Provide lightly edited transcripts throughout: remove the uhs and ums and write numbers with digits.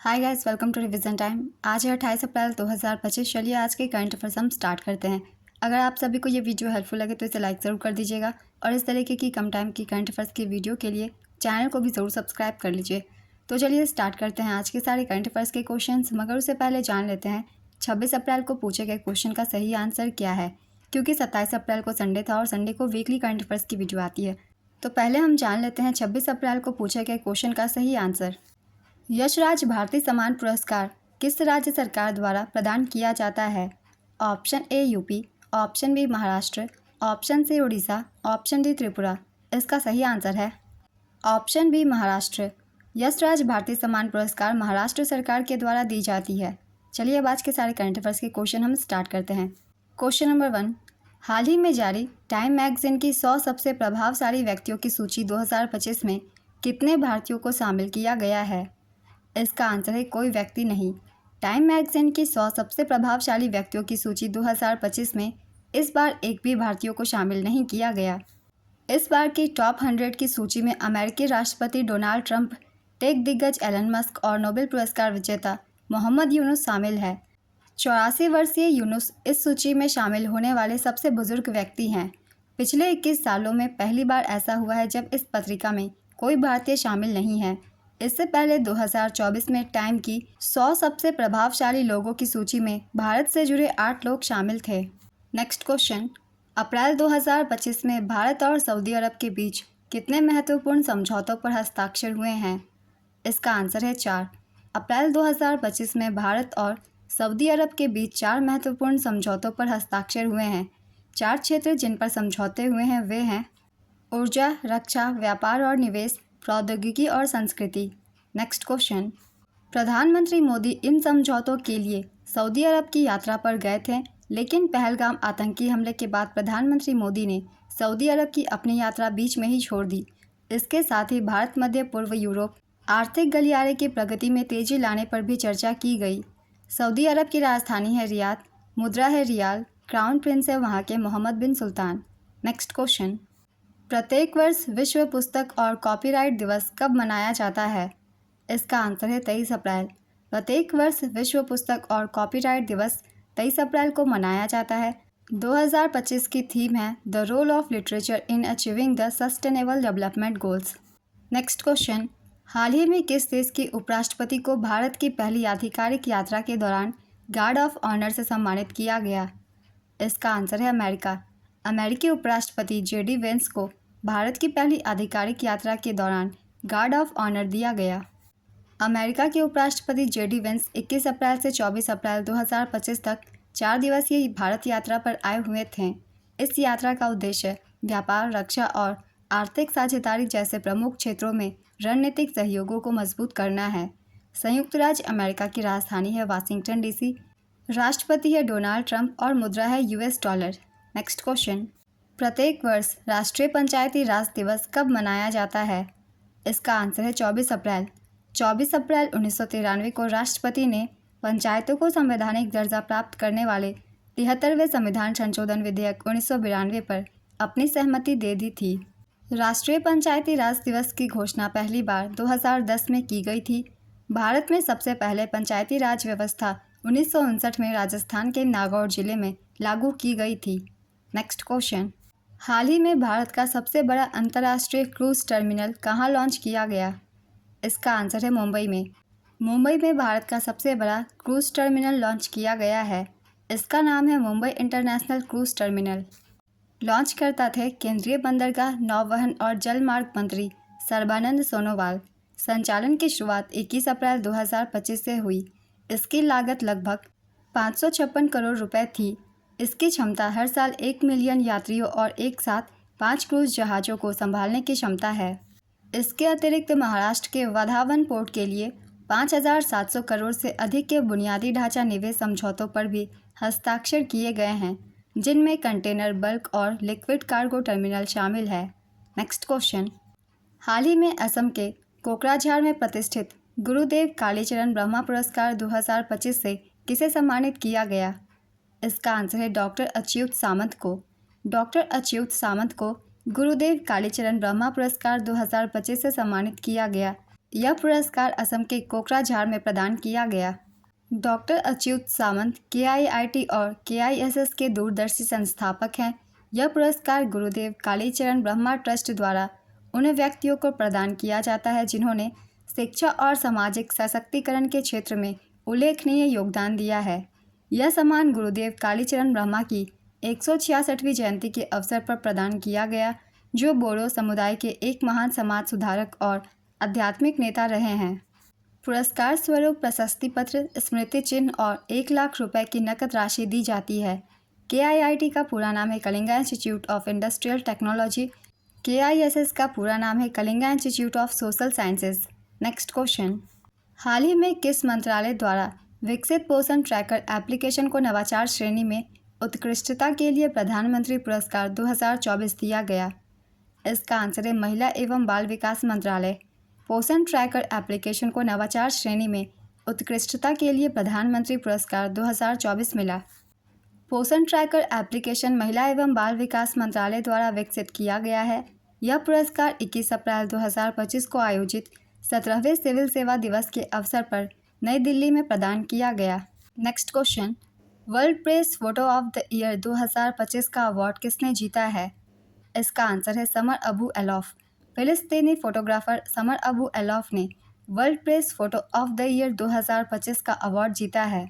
Hi guys, welcome to revision time. आज है 28 अप्रैल 2025। चलिए आज के करंट अफेयर्स हम स्टार्ट करते हैं। अगर आप सभी को ये वीडियो हेल्पफुल लगे तो इसे लाइक ज़रूर कर दीजिएगा और इस तरीके की कम टाइम की करंट अफेयर्स की वीडियो के लिए चैनल को भी ज़रूर सब्सक्राइब कर लीजिए। तो चलिए स्टार्ट करते हैं आज के सारे करंट अफेयर्स के क्वेश्चन, मगर उससे पहले जान लेते हैं 26 अप्रैल को पूछे गए क्वेश्चन का सही आंसर क्या है, क्योंकि 27 अप्रैल को संडे था और संडे को वीकली करंट अफेयर्स की वीडियो आती है। तो पहले हम जान लेते हैं 26 अप्रैल को पूछे गए क्वेश्चन का सही आंसर। यशराज भारतीय सम्मान पुरस्कार किस राज्य सरकार द्वारा प्रदान किया जाता है? Option A UP, option B Maharashtra, option C Orissa, option D Tripura. इसका सही आंसर है ऑप्शन बी महाराष्ट्र। यशराज भारतीय सम्मान पुरस्कार महाराष्ट्र सरकार के द्वारा दी जाती है। चलिए अब आज के सारे करंट अफेयर्स के क्वेश्चन हम स्टार्ट करते हैं। क्वेश्चन नंबर 1, हाल ही में जारी टाइम मैगजीन की 100 सबसे प्रभावशाली व्यक्तियों की सूची 2025 में कितने भारतीयों को शामिल किया गया है? इसका आंसर है कोई व्यक्ति नहीं। टाइम मैगजीन की 100 सबसे प्रभावशाली व्यक्तियों की सूची 2025 में इस बार एक भी भारतीयों को शामिल नहीं किया गया। इस बार की टॉप 100 की सूची में अमेरिकी राष्ट्रपति डोनाल्ड ट्रंप, टेक दिग्गज एलन मस्क और नोबेल पुरस्कार विजेता मोहम्मद यूनुस शामिल है। 84 वर्षीय यूनुस इस सूची में शामिल होने वाले सबसे बुजुर्ग व्यक्ति हैं। पिछले 21 सालों में पहली बार ऐसा हुआ है जब इस पत्रिका में कोई भारतीय शामिल नहीं है। इससे पहले 2024 में टाइम की 100 सबसे प्रभावशाली लोगों की सूची में भारत से जुड़े 8 लोग शामिल थे। नेक्स्ट क्वेश्चन, अप्रैल 2025 में भारत और सऊदी अरब के बीच कितने महत्वपूर्ण समझौतों पर हस्ताक्षर हुए हैं? इसका आंसर है 4। अप्रैल 2025 में भारत और सऊदी अरब के बीच 4 महत्वपूर्ण समझौतों पर हस्ताक्षर हुए हैं। 4 क्षेत्र जिन पर समझौते हुए हैं वे हैं ऊर्जा, रक्षा, व्यापार और निवेश, प्रौद्योगिकी और संस्कृति। नेक्स्ट क्वेश्चन, प्रधानमंत्री मोदी इन समझौतों के लिए सऊदी अरब की यात्रा पर गए थे, लेकिन पहलगाम आतंकी हमले के बाद प्रधानमंत्री मोदी ने सऊदी अरब की अपनी यात्रा बीच में ही छोड़ दी। इसके साथ ही भारत मध्य पूर्व यूरोप आर्थिक गलियारे की प्रगति में तेजी लाने पर भी चर्चा की गई। सऊदी अरब की राजधानी है रियाद, मुद्रा है रियाल, क्राउन प्रिंस है वहाँ के मोहम्मद बिन सुल्तान। नेक्स्ट क्वेश्चन, प्रत्येक वर्ष विश्व पुस्तक और कॉपीराइट दिवस कब मनाया जाता है? इसका आंसर है 23 अप्रैल। प्रत्येक वर्ष विश्व पुस्तक और कॉपीराइट दिवस 23 अप्रैल को मनाया जाता है। 2025 की थीम है the role of literature in achieving the sustainable development goals. Next question, हाल ही में किस देश के उपराष्ट्रपति को भारत की पहली आधिकारिक यात्रा के दौरान गार्ड ऑफ ऑनर से सम्मानित किया गया? इसका आंसर है अमेरिका। अमेरिकी उपराष्ट्रपति जेडी वेंस को भारत की पहली आधिकारिक यात्रा के दौरान गार्ड ऑफ ऑनर दिया गया। अमेरिका के उपराष्ट्रपति जेडी वेंस 21 अप्रैल से 24 अप्रैल 2025 तक 4 दिवसीय भारत यात्रा पर आए हुए थे। इस यात्रा का उद्देश्य व्यापार, रक्षा और आर्थिक साझेदारी जैसे प्रमुख क्षेत्रों में रणनीतिक सहयोगों को मजबूत करना है। संयुक्त राज्य अमेरिका की राजधानी है वाशिंगटन डीसी, राष्ट्रपति है डोनाल्ड ट्रंप और मुद्रा है यूएस डॉलर। नेक्स्ट क्वेश्चन, प्रत्येक वर्ष राष्ट्रीय पंचायती राज दिवस कब मनाया जाता है? इसका आंसर है 24 अप्रैल। 24 अप्रैल 1993 को राष्ट्रपति ने पंचायतों को संवैधानिक दर्जा प्राप्त करने वाले 73वें संविधान संशोधन विधेयक 1992 पर अपनी सहमति दे दी थी। राष्ट्रीय पंचायती राज दिवस की घोषणा पहली बार 2010 में की गई थी। भारत में सबसे पहले पंचायती राज व्यवस्था 1959 में राजस्थान के नागौर जिले में लागू की गई थी। नेक्स्ट क्वेश्चन, हाल ही में भारत का सबसे बड़ा अंतर्राष्ट्रीय क्रूज टर्मिनल कहाँ लॉन्च किया गया? इसका आंसर है मुंबई में। मुंबई में भारत का सबसे बड़ा क्रूज टर्मिनल लॉन्च किया गया है। इसका नाम है मुंबई इंटरनेशनल क्रूज टर्मिनल। लॉन्चकर्ता थे केंद्रीय बंदरगाह, नौवहन और जलमार्ग मंत्री सर्बानंद सोनोवाल। संचालन की शुरुआत 21 अप्रैल 2025 से हुई। इसकी लागत लगभग 556 करोड़ रुपए थी। इसकी क्षमता हर साल 1 मिलियन यात्रियों और एक साथ 5 क्रूज जहाज़ों को संभालने की क्षमता है। इसके अतिरिक्त महाराष्ट्र के वधावन पोर्ट के लिए 5,700 करोड़ से अधिक के बुनियादी ढांचा निवेश समझौतों पर भी हस्ताक्षर किए गए हैं, जिनमें कंटेनर, बल्क और लिक्विड कार्गो टर्मिनल शामिल है। नेक्स्ट क्वेश्चन, हाल ही में असम के कोकराझार में प्रतिष्ठित गुरुदेव कालीचरण ब्रह्मा पुरस्कार 2025 से किसे सम्मानित किया गया? इसका आंसर है डॉक्टर अच्युत सामंत को। डॉक्टर अच्युत सामंत को गुरुदेव कालीचरण ब्रह्मा पुरस्कार 2025 से सम्मानित किया गया। यह पुरस्कार असम के कोकराझार में प्रदान किया गया। डॉक्टर अच्युत सामंत KIIT और KISS के दूरदर्शी संस्थापक हैं। यह पुरस्कार गुरुदेव कालीचरण ब्रह्मा ट्रस्ट द्वारा उन व्यक्तियों को प्रदान किया जाता है जिन्होंने शिक्षा और सामाजिक सशक्तिकरण के क्षेत्र में उल्लेखनीय योगदान दिया है। यह सम्मान गुरुदेव कालीचरण ब्रह्मा की 166वीं जयंती के अवसर पर प्रदान किया गया, जो बोडो समुदाय के एक महान समाज सुधारक और आध्यात्मिक नेता रहे हैं। पुरस्कार स्वरूप प्रशस्ति पत्र, स्मृति चिन्ह और 1 लाख रुपए की नकद राशि दी जाती है। KIIT का पूरा नाम है Kalinga institute of industrial technology. KISS का पूरा नाम है Kalinga institute of social sciences. Next question, हाल ही में किस मंत्रालय द्वारा विकसित पोषण ट्रैकर एप्लीकेशन को नवाचार श्रेणी में उत्कृष्टता के लिए प्रधानमंत्री पुरस्कार 2024 दिया गया? इसका आंसर है महिला एवं बाल विकास मंत्रालय। पोषण ट्रैकर एप्लीकेशन को नवाचार श्रेणी में उत्कृष्टता के लिए प्रधानमंत्री पुरस्कार 2024 मिला। पोषण ट्रैकर एप्लीकेशन महिला एवं बाल विकास मंत्रालय द्वारा विकसित किया गया है। यह पुरस्कार 21 अप्रैल 2025 को आयोजित 17वें सिविल सेवा दिवस के अवसर पर नई दिल्ली में प्रदान किया गया। Next question, world press photo of the year 2025 का अवार्ड किसने जीता है? इसका आंसर है समर अबू एलॉफ। फिलिस्तीनी फोटोग्राफर समर अबू एलॉफ ने world press photo of the year 2025 का अवार्ड जीता है।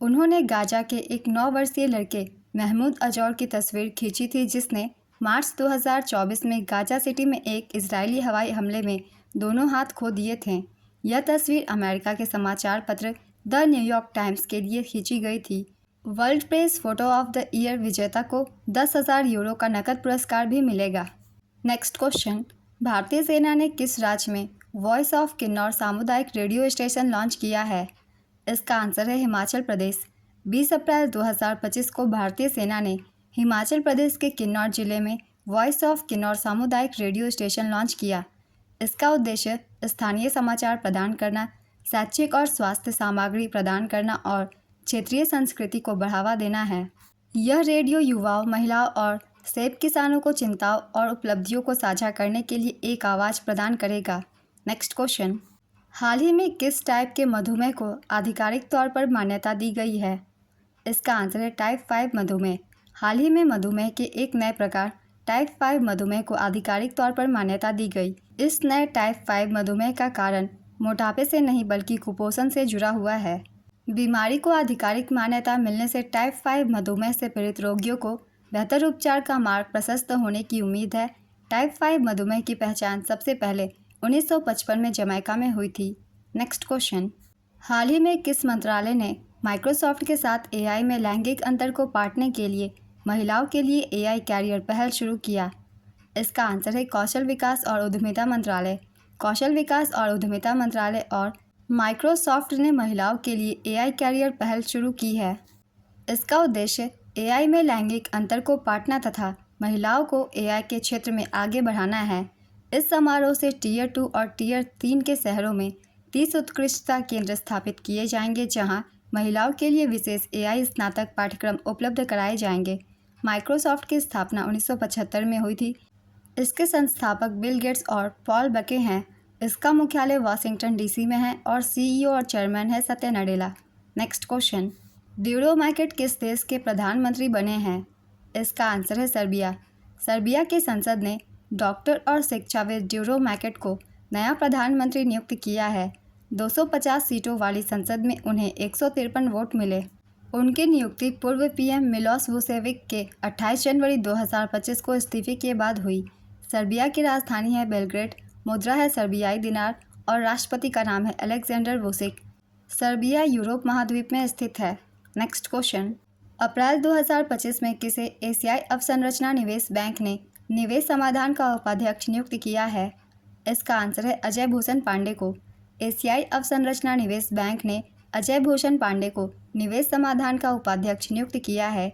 उन्होंने गाजा के एक 9 वर्षीय लड़के महमूद अजौर की तस्वीर खींची थी, जिसने मार्च 2024 में गाजा सिटी में एक इजरायली हवाई हमले में दोनों हाथ खो दिए थे। यह तस्वीर अमेरिका के समाचार पत्र द न्यूयॉर्क टाइम्स के लिए खींची गई थी। World press photo of the year विजेता को 10,000 यूरो का नकद पुरस्कार भी मिलेगा। नेक्स्ट क्वेश्चन, भारतीय सेना ने किस राज्य में वॉइस ऑफ किन्नौर सामुदायिक रेडियो स्टेशन लॉन्च किया है? इसका आंसर है हिमाचल प्रदेश। 20 अप्रैल 2025 को भारतीय सेना ने हिमाचल प्रदेश के किन्नौर जिले में वॉइस ऑफ किन्नौर सामुदायिक रेडियो स्टेशन लॉन्च किया। इसका उद्देश्य स्थानीय समाचार प्रदान करना, शैक्षिक और स्वास्थ्य सामग्री प्रदान करना और क्षेत्रीय संस्कृति को बढ़ावा देना है। यह रेडियो युवाओं, महिलाओं और सेब किसानों को चिंताओं और उपलब्धियों को साझा करने के लिए एक आवाज़ प्रदान करेगा। नेक्स्ट क्वेश्चन, हाल ही में किस टाइप के मधुमेह को आधिकारिक तौर पर मान्यता दी गई है? इसका आंसर है टाइप 5 मधुमेह। हाल ही में मधुमेह के एक नए प्रकार टाइप 5 मधुमेह को आधिकारिक तौर पर मान्यता दी गई। इस नए टाइप 5 मधुमेह का कारण मोटापे से नहीं बल्कि कुपोषण से जुड़ा हुआ है। बीमारी को आधिकारिक मान्यता मिलने से टाइप 5 मधुमेह से पीड़ित रोगियों को बेहतर उपचार का मार्ग प्रशस्त होने की उम्मीद है। टाइप 5 मधुमेह की पहचान सबसे पहले 1955 में जमैका में हुई थी। नेक्स्ट क्वेश्चन, हाल ही में किस मंत्रालय ने माइक्रोसॉफ्ट के साथ AI में लैंगिक अंतर को पाटने के लिए महिलाओं के लिए AI कैरियर पहल शुरू किया? इसका आंसर है कौशल विकास और उद्यमिता मंत्रालय। कौशल विकास और उद्यमिता मंत्रालय और माइक्रोसॉफ्ट ने महिलाओं के लिए AI कैरियर पहल शुरू की है। इसका उद्देश्य AI में लैंगिक अंतर को पाटना तथा महिलाओं को AI के क्षेत्र में आगे बढ़ाना है। इस समारोह से टियर 2 और टियर 3 के शहरों में 30 उत्कृष्टता केंद्र स्थापित किए जाएंगे, जहां महिलाओं के लिए विशेष AI स्नातक पाठ्यक्रम उपलब्ध कराए जाएंगे। माइक्रोसॉफ्ट की स्थापना 1975 में हुई थी। इसके संस्थापक बिल गेट्स और पॉल बके हैं। इसका मुख्यालय वाशिंगटन DC में है और CEO और चेयरमैन है Satya Nadella. Next question, Duro Macat किस देश के प्रधानमंत्री बने हैं? इसका आंसर है सर्बिया। सर्बिया की संसद ने डॉक्टर और शिक्षाविद ड्यूरो मैकेट को नया प्रधानमंत्री नियुक्त किया है। 250 सीटों वाली संसद में उन्हें 153 वोट मिले। उनकी नियुक्ति पूर्व PM मिलोस वुसेविक के 28 जनवरी 2025 को इस्तीफे के बाद हुई। सर्बिया की राजधानी है बेलग्रेड, मुद्रा है सर्बियाई दिनार और राष्ट्रपति का नाम है अलेक्जेंडर वुसिक। सर्बिया यूरोप महाद्वीप में स्थित है। नेक्स्ट क्वेश्चन, अप्रैल 2025 में किसे एशियाई अवसंरचना निवेश बैंक ने निवेश समाधान का उपाध्यक्ष नियुक्त किया है? इसका आंसर है अजय भूषण पांडे को। एशियाई अवसंरचना निवेश बैंक ने अजय भूषण पांडे को निवेश समाधान का उपाध्यक्ष नियुक्त किया है।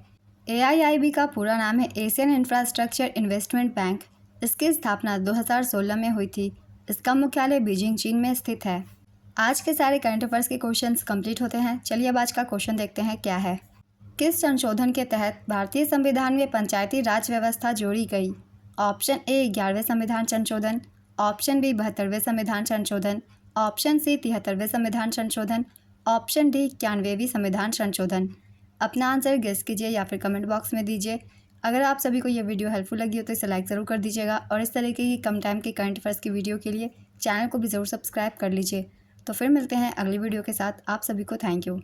AIIB का पूरा नाम है एशियन इंफ्रास्ट्रक्चर इन्वेस्टमेंट बैंक। इसकी स्थापना 2016 में हुई थी। इसका मुख्यालय बीजिंग, चीन में स्थित है। आज के सारे करंट अफेयर्स के क्वेश्चंस कंप्लीट होते हैं। चलिए अब आज का क्वेश्चन देखते हैं क्या है। किस संशोधन के तहत भारतीय संविधान में पंचायती राज व्यवस्था जोड़ी गई? ऑप्शन A 11वें संविधान संशोधन, ऑप्शन B 72वें संविधान संशोधन, ऑप्शन सी 73वें संविधान संशोधन, ऑप्शन डी 91वीं संविधान संशोधन। अपना आंसर गेस कीजिए या फिर कमेंट बॉक्स में दीजिए। अगर आप सभी को ये वीडियो हेल्पफुल लगी हो तो इसे लाइक ज़रूर कर दीजिएगा और इस तरीके की कम टाइम के करंट अफेयर्स की वीडियो के लिए चैनल को भी ज़रूर सब्सक्राइब कर लीजिए। तो फिर मिलते हैं अगली वीडियो के साथ। आप सभी को थैंक यू।